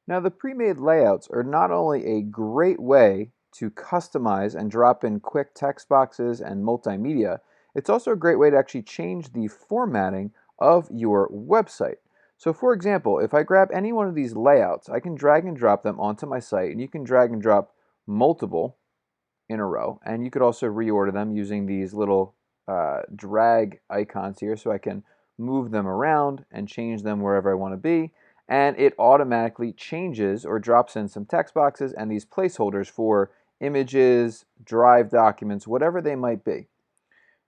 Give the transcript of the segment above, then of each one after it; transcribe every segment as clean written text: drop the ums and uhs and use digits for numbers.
Now, the pre-made layouts are not only a great way to customize and drop in quick text boxes and multimedia, it's also a great way to actually change the formatting of your website. So for example, if I grab any one of these layouts, I can drag and drop them onto my site, and you can drag and drop multiple in a row. And you could also reorder them using these little drag icons here, so I can move them around and change them wherever I want to be. And it automatically changes or drops in some text boxes and these placeholders for images, Drive documents, whatever they might be.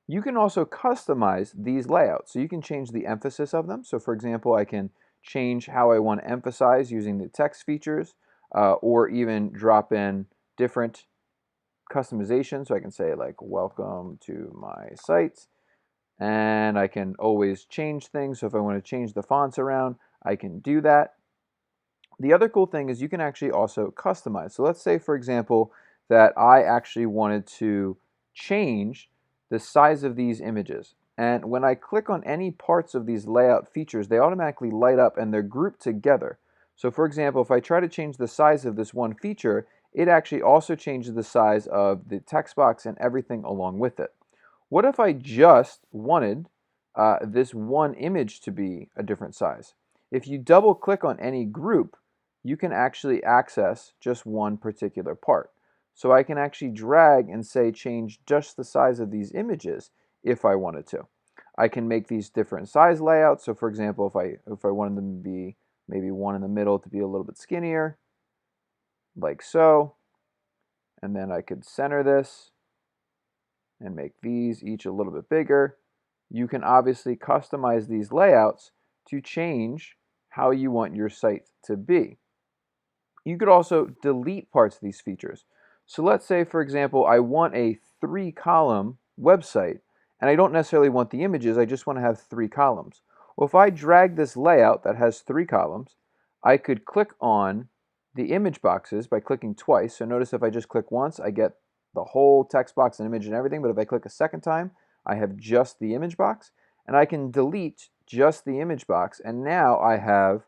You can also customize these layouts. So you can change the emphasis of them. So for example, I can change how I want to emphasize using the text features, or even drop in different customization. So I can say like, welcome to my site. And I can always change things. So if I want to change the fonts around, I can do that. The other cool thing is you can actually also customize. So let's say, for example, that I actually wanted to change the size of these images. And when I click on any parts of these layout features, they automatically light up and they're grouped together. So for example, if I try to change the size of this one feature, it actually also changes the size of the text box and everything along with it. What if I just wanted this one image to be a different size? If you double click on any group, you can actually access just one particular part. So I can actually drag and say change just the size of these images if I wanted to. I can make these different size layouts. So for example, if I wanted them to be maybe one in the middle to be a little bit skinnier, like so, and then I could center this and make these each a little bit bigger. You can obviously customize these layouts to change how you want your site to be. You could also delete parts of these features. So let's say, for example, I want a 3-column website, and I don't necessarily want the images, I just want to have 3 columns. Well, if I drag this layout that has 3 columns, I could click on the image boxes by clicking twice. So notice if I just click once, I get the whole text box and image and everything, but if I click a second time, I have just the image box, and I can delete just the image box, and now I have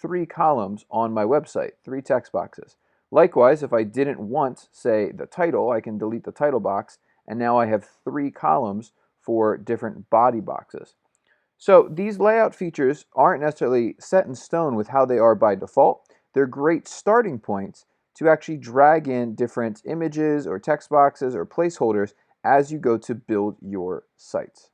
3 columns on my website, 3 text boxes. Likewise, if I didn't want, say, the title, I can delete the title box, and now I have 3 columns for different body boxes. So these layout features aren't necessarily set in stone with how they are by default. They're great starting points to actually drag in different images or text boxes or placeholders as you go to build your sites.